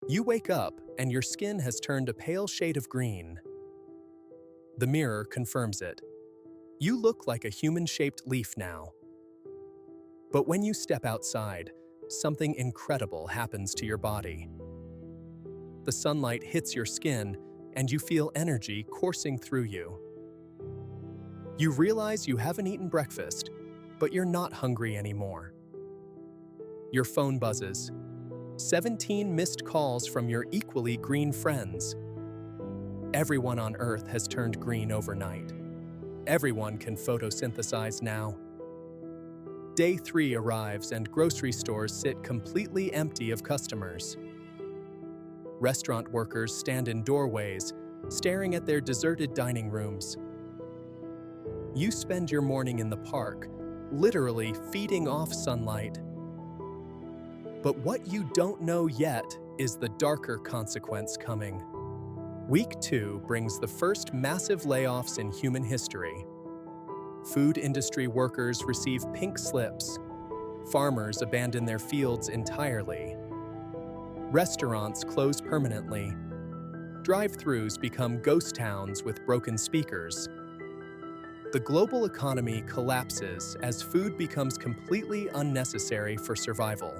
You wake up and your skin has turned a pale shade of green. The mirror confirms it. You look like a human-shaped leaf now. But when you step outside, something incredible happens to your body. The sunlight hits your skin and you feel energy coursing through you. You realize you haven't eaten breakfast, but you're not hungry anymore. Your phone buzzes. 17 missed calls from your equally green friends. Everyone on Earth has turned green overnight. Everyone can photosynthesize now. Day 3 arrives and grocery stores sit completely empty of customers. Restaurant workers stand in doorways, staring at their deserted dining rooms. You spend your morning in the park, literally feeding off sunlight. But what you don't know yet is the darker consequence coming. Week 2 brings the first massive layoffs in human history. Food industry workers receive pink slips. Farmers abandon their fields entirely. Restaurants close permanently. Drive-thrus become ghost towns with broken speakers. The global economy collapses as food becomes completely unnecessary for survival.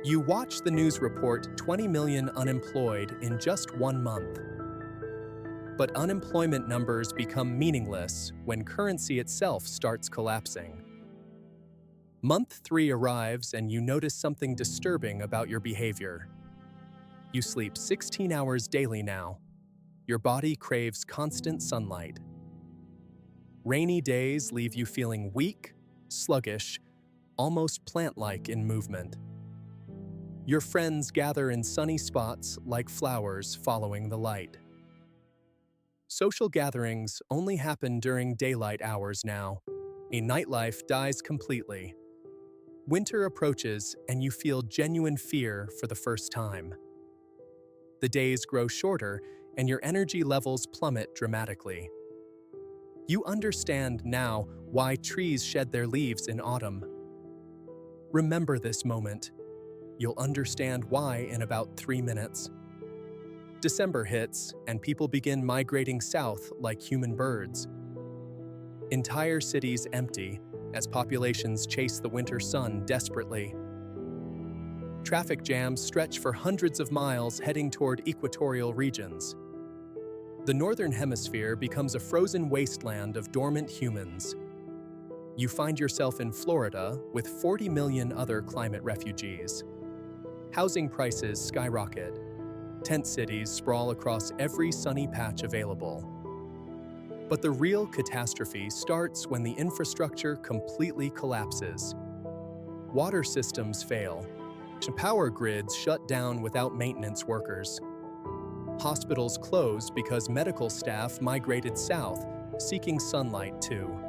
You watch the news report 20 million unemployed in just 1 month. But unemployment numbers become meaningless when currency itself starts collapsing. Month 3 arrives and you notice something disturbing about your behavior. You sleep 16 hours daily now. Your body craves constant sunlight. Rainy days leave you feeling weak, sluggish, almost plant-like in movement. Your friends gather in sunny spots like flowers following the light. Social gatherings only happen during daylight hours now. A nightlife dies completely. Winter approaches and you feel genuine fear for the first time. The days grow shorter and your energy levels plummet dramatically. You understand now why trees shed their leaves in autumn. Remember this moment. You'll understand why in about 3 minutes. December hits, and people begin migrating south like human birds. Entire cities empty as populations chase the winter sun desperately. Traffic jams stretch for hundreds of miles heading toward equatorial regions. The northern hemisphere becomes a frozen wasteland of dormant humans. You find yourself in Florida with 40 million other climate refugees. Housing prices skyrocket. Tent cities sprawl across every sunny patch available. But the real catastrophe starts when the infrastructure completely collapses. Water systems fail. Power grids shut down without maintenance workers. Hospitals close because medical staff migrated south, seeking sunlight too.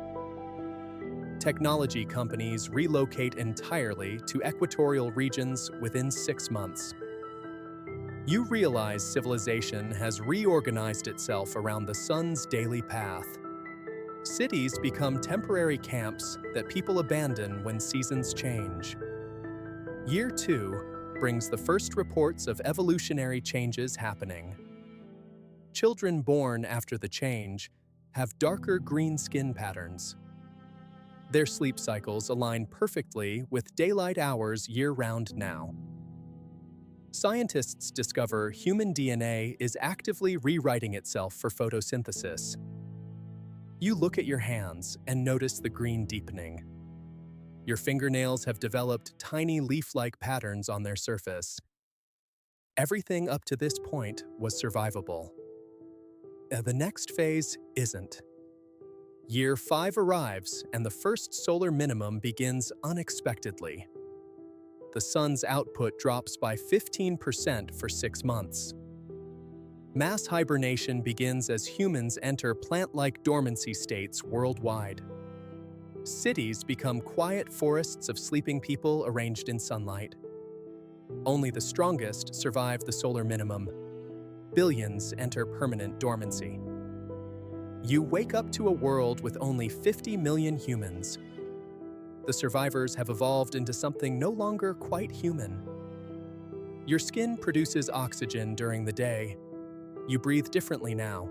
Technology companies relocate entirely to equatorial regions within 6 months. You realize civilization has reorganized itself around the sun's daily path. Cities become temporary camps that people abandon when seasons change. Year 2 brings the first reports of evolutionary changes happening. Children born after the change have darker green skin patterns. Their sleep cycles align perfectly with daylight hours year-round now. Scientists discover human DNA is actively rewriting itself for photosynthesis. You look at your hands and notice the green deepening. Your fingernails have developed tiny leaf-like patterns on their surface. Everything up to this point was survivable. The next phase isn't. Year 5 arrives and the first solar minimum begins unexpectedly. The sun's output drops by 15% for 6 months. Mass hibernation begins as humans enter plant-like dormancy states worldwide. Cities become quiet forests of sleeping people arranged in sunlight. Only the strongest survive the solar minimum. Billions enter permanent dormancy. You wake up to a world with only 50 million humans. The survivors have evolved into something no longer quite human. Your skin produces oxygen during the day. You breathe differently now.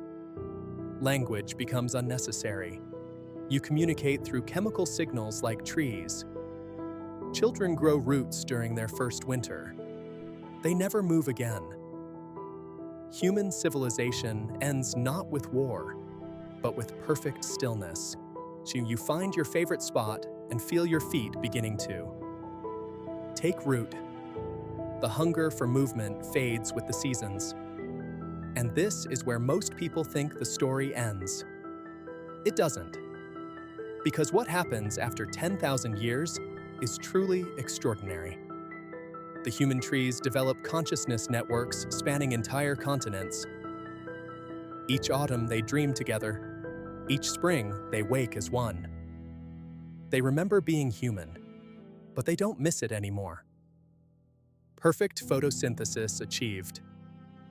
Language becomes unnecessary. You communicate through chemical signals like trees. Children grow roots during their first winter. They never move again. Human civilization ends not with war, but with perfect stillness. So you find your favorite spot and feel your feet beginning to take root. The hunger for movement fades with the seasons. And this is where most people think the story ends. It doesn't. Because what happens after 10,000 years is truly extraordinary. The human trees develop consciousness networks spanning entire continents. Each autumn they dream together. Each spring they wake as one. They remember being human, but they don't miss it anymore. Perfect photosynthesis achieved.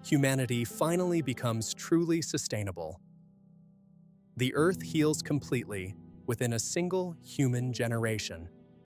Humanity finally becomes truly sustainable. The Earth heals completely within a single human generation.